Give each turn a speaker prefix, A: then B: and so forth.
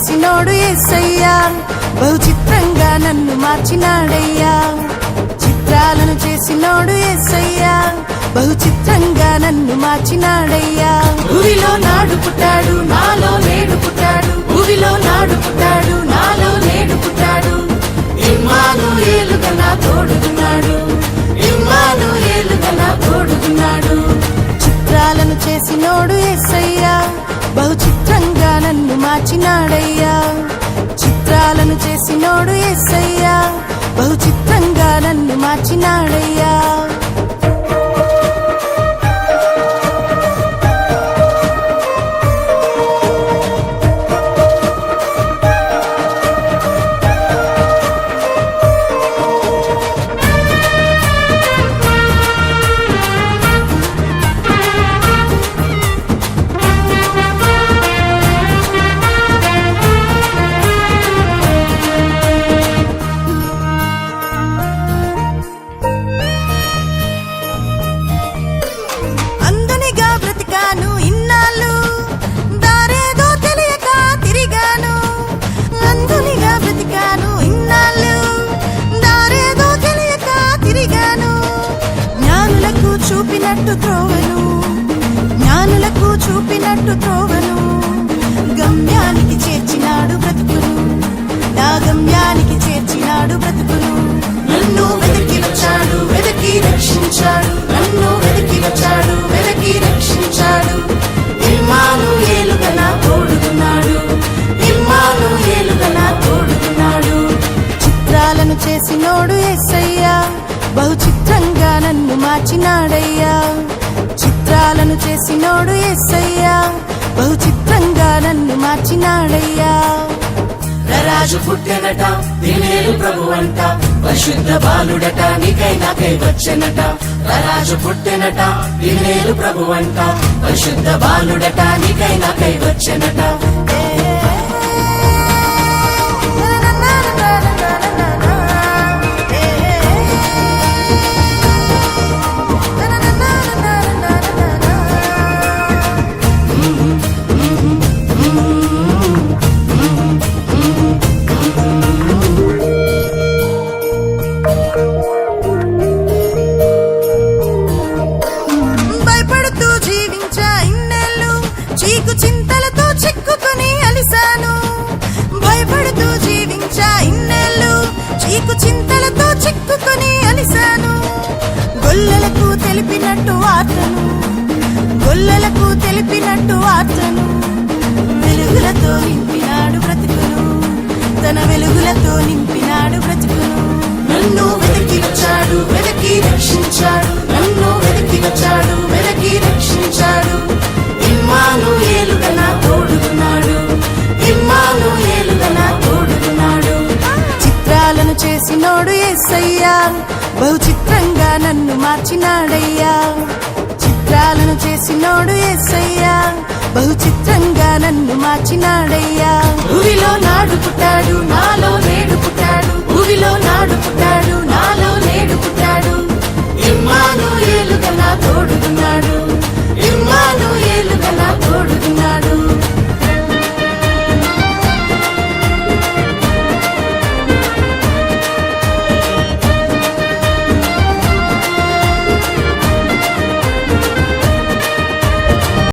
A: చేసినోడు యేసయ్యా, బహు చిత్రంగా నన్ను మార్చినాడయ్యా. చిత్రాలను చేసినోడు యేసయ్యా, బహు చిత్రంగా నన్ను మార్చినాడయ్యా. భూమిలో నాడు పుట్టాడు, నాలో నేడు పుట్టాడు. భూమిలో నాడు పుట్టాడు, నాలో నేడు పుట్టాడు. ఇమ్మానుయేలుగా నా తోడుగున్నాడు, ఇమ్మానుయేలుగా నా తోడుగున్నాడు. చిత్రాలను చేసినోడు యేసయ్యా, బహు చిత్రంగా నన్ను మార్చినాడయ్యా. చిత్రాలను చేసినోడు యేసయ్యా, బహు చిత్రంగా నన్ను మార్చినాడయ్యా. చూపినట్టు త్రోవను, జ్ఞానులకు చూపినట్టు త్రోవను, గమ్యానికి చేర్చినాడు బ్రతుకును, నా గమ్యానికి చేర్చినాడు బ్రతుకును. నన్ను వెతికి వచ్చాడు, వెతికి రక్షించాడు. నన్ను వెతికి వచ్చాడు, వెతికి రక్షించాడు. ఇమ్మానుయేలుగా నా తోడుగున్నాడు, ఇమ్మానుయేలుగా నా తోడుగున్నాడు. చిత్రాలను చేసినోడు యేసయ్యా, బహు చిత్రంగా నన్ను మార్చినాడయ్యా. చిత్రాలను చేసినోడు యేసయ్యా, బహు చిత్రంగా నన్ను మార్చినాడయ్యా.
B: రాజు పుట్టెనట, దినేలు ప్రభువంట, పరిశుద్ధ బాలుడట, నీకై నాకై వచ్చెనట. రాజు పుట్టెనట, దినేలు ప్రభువంట, పరిశుద్ధ బాలుడట, నీకై నాకై వచ్చెనట.
A: చీకు చింతలతో చిక్కుకొని అలిసాను, భయపడుతూ జీవించా ఇన్నేళ్ళు. చీకు చింతలతో చిక్కుకొని అలిసాను. గొల్లలకు తెలిపినట్టు వార్తను, గొల్లలకు తెలిపినట్టు వార్తను, వెలుగులతో నింపినాడు బ్రతుకును, తన వెలుగులతో నింపినాడు బ్రతుకును. నన్ను వెతికి వచ్చాడు, వెతికి రక్షించాడు. నన్ను వెతికి వచ్చాడు, వెతికి రక్షించాడు. ఇమ్మానుయేలుగా నా తోడుగున్నాడు, ఇమ్మానుయేలుగా నా తోడుగున్నాడు. చిత్రాలను చేసినోడు యేసయ్యా, బహు చిత్రంగా నన్ను మార్చినాడయ్యా. చిత్రాలను చేసినోడు యేసయ్యా, బహు చిత్రంగా నన్ను మార్చినాడయ్యా. భూమిలో నాడు పుట్టాడు, నాలో నేడు పుట్టాడు. భూమిలో నాడు పుట్టాడు, నాలో నేడు పుట్టాడు. ఇమ్మానుయేలుగా నా తోడుగున్నాడు.